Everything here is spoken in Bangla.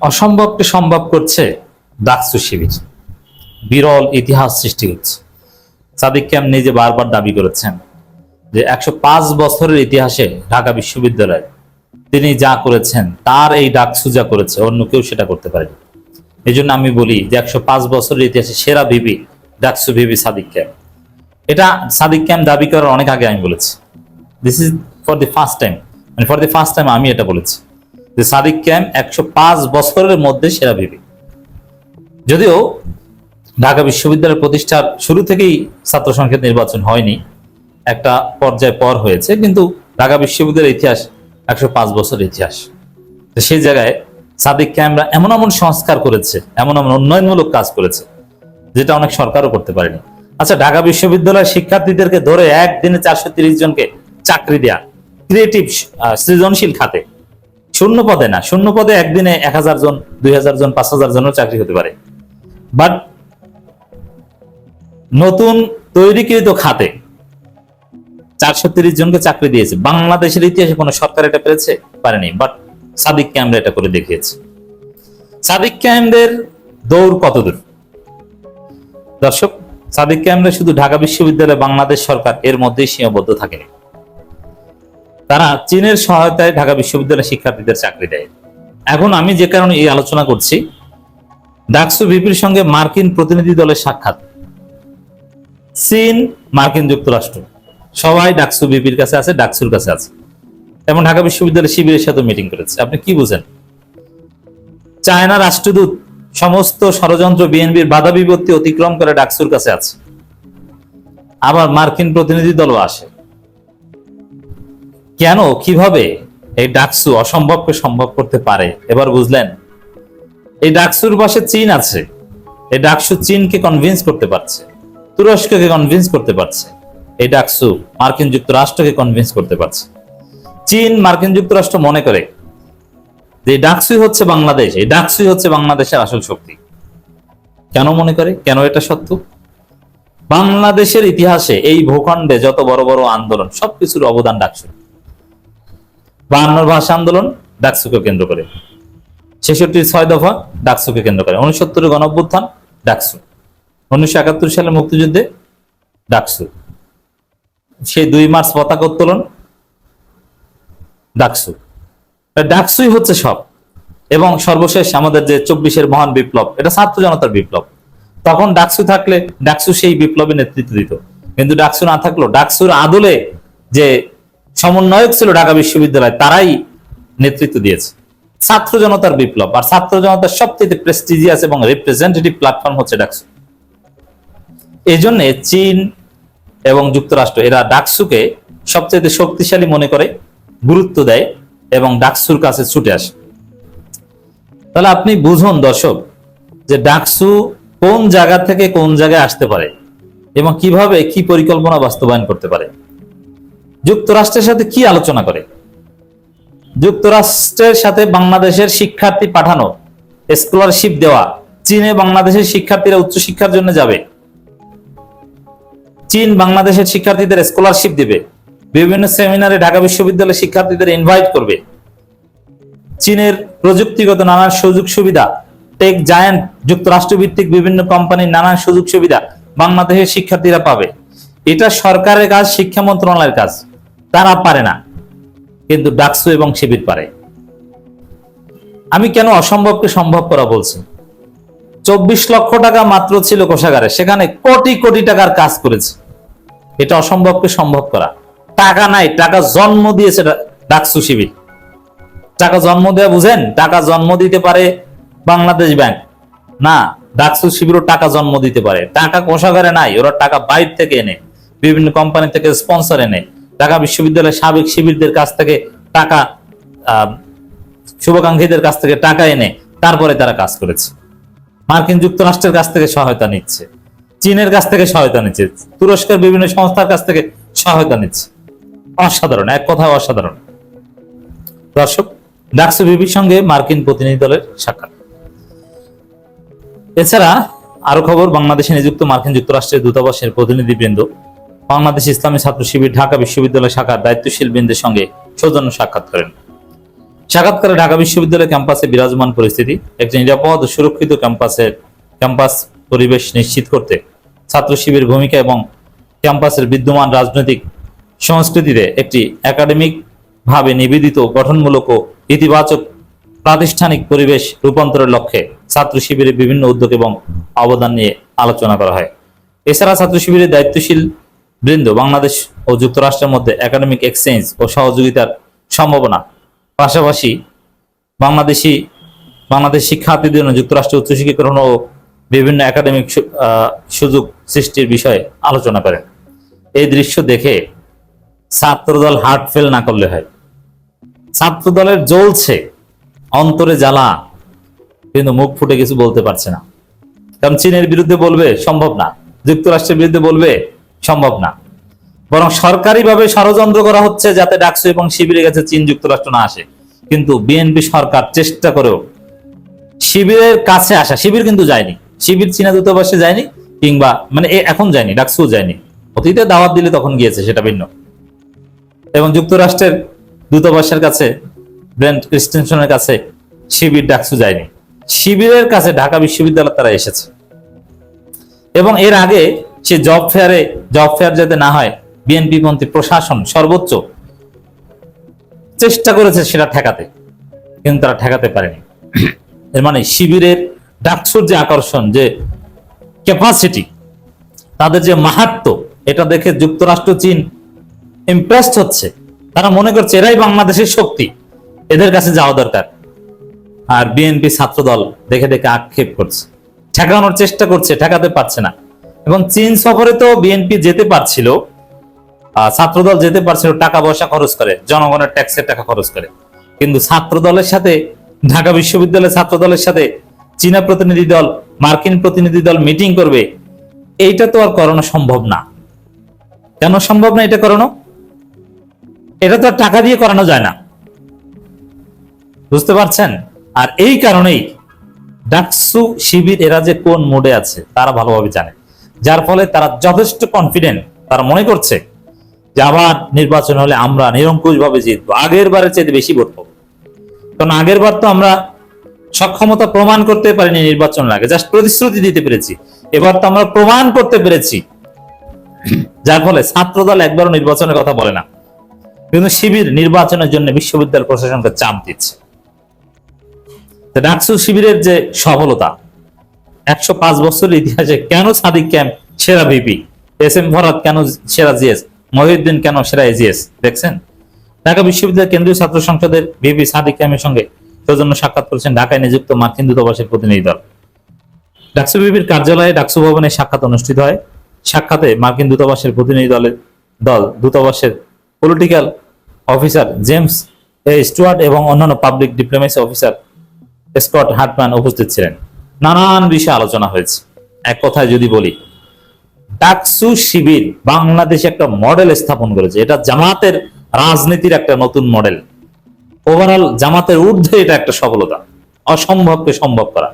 অসম্ভবকে সম্ভব করছে ডাকসু শিবির, বিরল ইতিহাস সৃষ্টি হচ্ছে। সাদিক ক্যাম্প নিজে বারবার দাবি করেছেন যে ১০৫ বছরের ইতিহাসে ঢাকা বিশ্ববিদ্যালয়ে তিনি যা করেছেন, তার এই ডাকসু যা করেছে অন্য কেউ সেটা করতে পারেনি। এই জন্য আমি বলি যে ১০৫ বছরের ইতিহাসে সেরা VP DUCSU VP Sadiq camp. এটা সাদিক ক্যাম্প দাবি করার অনেক আগে আমি বলেছি। This is for the first time, মানে ফর দি ফার্স্ট টাইম আমি এটা বলেছি যে সাদিক ক্যাম্প ১০৫ বছরের মধ্যে সেরা ভিপি। যদিও ঢাকা বিশ্ববিদ্যালয় প্রতিষ্ঠার শুরু থেকেই ছাত্র সংসদ নির্বাচন হয়নি, একটা পর্যায় পর হয়েছে, কিন্তু ঢাকা বিশ্ববিদ্যালয়ের ইতিহাস ১০৫ বছরের ইতিহাস। তো সেই জায়গায় সাদিক ক্যাম্পরা এমন এমন সংস্কার করেছে, এমন এমন উন্নয়নমূলক কাজ করেছে যেটা অনেক সরকারও করতে পারেনি। আচ্ছা, ঢাকা বিশ্ববিদ্যালয়ের শিক্ষার্থীদেরকে ধরে একদিনে ৪৩০ জনকে চাকরি দেয়া, ক্রিয়েটিভ সৃজনশীল খাতে, শূন্য পদে না, শূন্য পদে একদিনে ১০০০ জন, ২০০০ জন, ৫০০০ জনের চাকরি হতে পারে, বাট নতুন তৈরিকৃত খাতে ৪৩০ জনকে চাকরি দিয়েছে। বাংলাদেশের ইতিহাসে কোন সরকার এটা পেরেছে? পারেনি, বাট সাদিক ক্যাম্পরা এটা করে দেখিয়েছে। সাদিক ক্যাম্পদের দৌড় কত দূর দর্শক? সাদিক ক্যাম্পরা শুধু ঢাকা বিশ্ববিদ্যালয়, বাংলাদেশ সরকার এর মধ্যেই সীমাবদ্ধ থাকেনি। তারা চীনের সহায়তায় ঢাকা বিশ্ববিদ্যালয়ের শিক্ষার্থীদের চাকরি দেয়। এখন আমি যে কারণে এই আলোচনা করছি, ডাকসু ভিপির সঙ্গে মার্কিন প্রতিনিধি দলের সাক্ষাৎ, চীন, মার্কিন যুক্তরাষ্ট্র সবাই ডাকসু ভিপির কাছে আছে, ডাকসুর কাছে আছে, এবং ঢাকা বিশ্ববিদ্যালয় শিবিরের সাথে মিটিং করেছে। আপনি কি বুঝেন? চায়না রাষ্ট্রদূত সমস্ত ষড়যন্ত্র, বিএনপির বাধা বিপত্তি অতিক্রম করে ডাকসুর কাছে আছে, আবার মার্কিন প্রতিনিধি দলও আসে। কেন, কিভাবে এই ডাকসু অসম্ভবকে সম্ভব করতে পারে? এবার বুঝলেন? এই ডাকসুর পাশে চীন আছে। এই ডাকসু চীনকে কনভিন্স করতে পারছে, তুরস্ককে কনভিন্স করতে পারছে, এই ডাকসু মার্কিন যুক্তরাষ্ট্রকে কনভিন্স করতে পারছে। চীন, মার্কিন যুক্তরাষ্ট্র মনে করে যে ডাকসুই হচ্ছে বাংলাদেশ, এই ডাকসুই হচ্ছে বাংলাদেশের আসল শক্তি। কেন মনে করে? কেন এটা সত্য? বাংলাদেশের ইতিহাসে এই ভূখণ্ডে যত বড় বড় আন্দোলন, সবকিছুর অবদান ডাকসু। ৫২ ভাষা আন্দোলন ডাকসুকে কেন্দ্র করে, ৬৬ ৬ দফা ডাকসুকে কেন্দ্র করে, ৬৯ গণঅভ্যুত্থান ডাকসু, ১৯৭১ সালে মুক্তিযুদ্ধে ডাকসু, সেই ২ মার্চ পতাকা উত্তোলন ডাকসু। ডাকসুই হচ্ছে সব। এবং সর্বশেষ আমাদের যে ২৪-এর মহান বিপ্লব, এটা ছাত্র জনতার বিপ্লব। তখন ডাকসু থাকলে ডাকসু সেই বিপ্লবে নেতৃত্ব দিত, কিন্তু ডাকসু না থাকলো, ডাকসুর আদলে যে সমন্বয়ক ছিল ঢাকা বিশ্ববিদ্যালয়, তারাই নেতৃত্ব দিয়েছে। ছাত্র জনতার বিপ্লব, আর ছাত্র জনতার সবচেয়ে প্রেস্টিজিয়াস এবং রিপ্রেজেন্টেটিভ প্ল্যাটফর্ম হচ্ছে ডাকসু। এই জন্য চীন এবং যুক্তরাষ্ট্র এরা ডাকসুকে সবচেয়ে শক্তিশালী মনে করে, গুরুত্ব দেয় এবং ডাকসুর কাছে ছুটে আসে। তাহলে আপনি বুঝুন দর্শক, যে ডাকসু কোন জায়গা থেকে কোন জায়গায় আসতে পারে এবং কিভাবে কি পরিকল্পনা বাস্তবায়ন করতে পারে। যুক্তরাষ্ট্রের সাথে কি আলোচনা করে? যুক্তরাষ্ট্রের সাথে বাংলাদেশের শিক্ষার্থী পাঠানো, স্কলারশিপ দেওয়া। চীনে বাংলাদেশের শিক্ষার্থীরা উচ্চশিক্ষার জন্য যাবে, চীন বাংলাদেশের শিক্ষার্থীদের স্কলারশিপ দিবে, বিভিন্ন সেমিনারে ঢাকা বিশ্ববিদ্যালয়ের শিক্ষার্থীদের ইনভাইট করবে। চীনের প্রযুক্তিগত নানান সুযোগ সুবিধা, টেক জায়ান্ট যুক্তরাষ্ট্র ভিত্তিক বিভিন্ন কোম্পানির নানান সুযোগ সুবিধা বাংলাদেশের শিক্ষার্থীরা পাবে। এটা সরকারের কাজ, শিক্ষা মন্ত্রণালয়ের কাজ, তারা পারে না, কিন্তু ডাকসু এবং শিবির পারে। আমি কেন অসম্ভবকে সম্ভব করা বলছি? ২৪ লক্ষ টাকা মাত্র ছিল কোষাগারে, সেখানে কোটি কোটি টাকার কাজ করেছে। এটা অসম্ভবকে সম্ভব করা। টাকা নাই, টাকা জন্ম দিয়েছে ডাকসু শিবির। টাকা জন্ম দেয়া বুঝেন? টাকা জন্ম দিতে পারে বাংলাদেশ ব্যাংক না, ডাকসু শিবিরও টাকা জন্ম দিতে পারে। টাকা কোষাগারে নাই, ওরা টাকা বাইরে থেকে এনে, বিভিন্ন কোম্পানি থেকে স্পন্সর এনে, ঢাকা বিশ্ববিদ্যালয়ের সাবেক শিবিরদের কাছ থেকে টাকা, শুভাকাঙ্ক্ষীদের কাছ থেকে টাকা এনে তারপরে তারা কাজ করেছে। মার্কিন যুক্তরাষ্ট্রের কাছ থেকে সহায়তা নিচ্ছে, চীনের কাছ থেকে সহায়তা নিচ্ছে, তুরস্কের বিভিন্ন সংস্থার কাছ থেকে সহায়তা নিচ্ছে। অসাধারণ, এক কথায় অসাধারণ। দর্শক, ডাকসু ভিপির সঙ্গে মার্কিন প্রতিনিধি দলের সাক্ষাৎ। এছাড়া আরো খবর, বাংলাদেশে নিযুক্ত মার্কিন যুক্তরাষ্ট্রের দূতাবাসের প্রতিনিধিবৃন্দ বাংলাদেশ ইসলামী ছাত্র শিবির ঢাকা বিশ্ববিদ্যালয় শাখার দায়িত্বশীল বৃন্দের সঙ্গে সৌজন্য সাক্ষাৎ করেন। সাক্ষাৎকারে ঢাকা বিশ্ববিদ্যালয় ক্যাম্পাসে বিরাজমান পরিস্থিতি, একটি নিরাপদ ও সুরক্ষিত ক্যাম্পাস পরিবেশ নিশ্চিত করতে ছাত্র শিবির ভূমিকা এবং ক্যাম্পাসের বিদ্যমান রাজনৈতিক সংস্কৃতিতে একটি একাডেমিক ভাবে নিবেদিত গঠনমূলক ও ইতিবাচক প্রাতিষ্ঠানিক পরিবেশ রূপান্তরের লক্ষ্যে ছাত্র শিবিরের বিভিন্ন উদ্যোগ এবং অবদান নিয়ে আলোচনা করা হয়। এছাড়া ছাত্র শিবিরের দায়িত্বশীল বৃন্দ বাংলাদেশ ও যুক্তরাষ্ট্রের মধ্যে একাডেমিক এক্সচেঞ্জ ও সহযোগিতার সম্ভাবনা, পাশাপাশি বাংলাদেশ শিক্ষার্থীদের জন্য যুক্তরাষ্ট্রে উচ্চশিক্ষা গ্রহণ ও বিভিন্ন একাডেমিক সুযোগ সৃষ্টির বিষয়ে আলোচনা করেন। এই দৃশ্য দেখে ছাত্রদল হার্ট ফেল না করলে হয়। ছাত্রদলের জ্বলছে, অন্তরে জ্বালা, কিন্তু মুখ ফুটে কিছু বলতে পারছে না। কারণ চীনের বিরুদ্ধে বলবে সম্ভব না, যুক্তরাষ্ট্রের বিরুদ্ধে বলবে সম্ভব না, বরং সরকারিভাবে ষড়যন্ত্র করা হচ্ছে যাতে ডাকসু এবং শিবিরের কাছে চীন যুক্তরাষ্ট্র না আসে। কিন্তু বিএনপি সরকার চেষ্টা করেও শিবিরের কাছে আসা, শিবির কিন্তু যায়নি, শিবির চীনা দূতাবাসে যায়নি, কিংবা মানে এখন যায়নি, ডাকসু যায়নি, অতীতে দাওয়াত দিলে তখন গিয়েছে, সেটা ভিন্ন। এবং যুক্তরাষ্ট্রের দূতাবাসের কাছে, ব্রেন্ট ক্রিস্টেনসনের কাছে শিবির ডাকসু যায়নি, শিবিরের কাছে ঢাকা বিশ্ববিদ্যালয় তারা এসেছে। এবং এর আগে সে জব ফেয়ার যাতে না হয়, বিএনপি পন্থী প্রশাসন সর্বোচ্চ চেষ্টা করেছে সেটা ঠেকাতে, কিন্তু তারা ঠেকাতে পারেনি। এর মানে শিবিরের ডাকসুর যে আকর্ষণ, যে ক্যাপাসিটি, তাদের যে মাহাত্ম্য, এটা দেখে যুক্তরাষ্ট্র চীন ইমপ্রেসড হচ্ছে। তারা মনে করছে এরাই বাংলাদেশের শক্তি, এদের কাছে যাওয়া দরকার। আর বিএনপি ছাত্রদল দেখে দেখে আক্ষেপ করছে, ঠেকানোর চেষ্টা করছে, ঠেকাতে পারছে না। এবং চীন সফরে তো বিএনপি যেতে পারছিল, ছাত্রদল যেতে পারছিল টাকা পয়সা খরচ করে, জনগণের ট্যাক্সের টাকা খরচ করে। কিন্তু ছাত্রদলের সাথে, ঢাকা বিশ্ববিদ্যালয়ের ছাত্রদলের সাথে চীনা প্রতিনিধি দল, মার্কিন প্রতিনিধি দল মিটিং করবে, এইটা তো আর করানো সম্ভব না। কেন সম্ভব না এটা করানো? এটা তো আর টাকা দিয়ে করানো যায় না, বুঝতে পারছেন? আর এই কারণেই ডাকসু শিবির এরা যে কোন মোডে আছে তারা ভালোভাবে জানে, যার ফলে তারা যথেষ্ট কনফিডেন্ট। তারা মনে করছে যে আবার নির্বাচন হলে আমরা নিরঙ্কুশ ভাবে জিতবো, আগের বারের চেয়ে বেশি ভোট পাবো। কারণ আগের বার তো আমরা সক্ষমতা প্রমাণ করতে পারিনি, নির্বাচনের আগে জাস্ট প্রতিশ্রুতি দিতে পেরেছি। এবার তো আমরা প্রমাণ করতে পেরেছি, যার ফলে ছাত্রদল একবারও নির্বাচনের কথা বলে না। কিন্তু শিবির নির্বাচনের জন্য বিশ্ববিদ্যালয় প্রশাসনকে চাপ দিচ্ছে। ডাকসু শিবিরের যে সফলতা, 105 বছরের ইতিহাসে কেন সাদিক ক্যাম্প সেরা ভিপি, এস এম ফরহাদ কেন সেরা জিএস, মহিউদ্দিন কেন সেরা এজিএস, দেখছেন? ঢাকা বিশ্ববিদ্যালয় কেন্দ্রীয় ছাত্র সংসদের ভিপি সাদিক ক্যাম্পের সঙ্গে সৌজন্য সাক্ষাৎ করেছেন ঢাকায় নিযুক্ত মার্কিন দূতাবাসের প্রতিনিধি দল। ডাকসু ভিপির কার্যালয়ে ডাকসু ভবনে সাক্ষাৎ অনুষ্ঠিত হয়। সাক্ষাতে মার্কিন দূতাবাসের প্রতিনিধি দল দূতাবাসের পলিটিক্যাল অফিসার জেমস এ স্টুয়ার্ট এবং অন্যান্য পাবলিক ডিপ্লোমেসি অফিসার স্কট হার্টম্যান উপস্থিত ছিলেন। নানান বিষয়ে আলোচনা হয়েছে। এক কথায় যদি বলি, ডাকসু শিবির বাংলাদেশে একটা মডেল স্থাপন করেছে। এটা জামাতের রাজনীতির একটা নতুন মডেল। ওভারঅল জামাতের ঊর্ধ্বে এটা একটা সফলতা, অসম্ভবকে সম্ভব করা।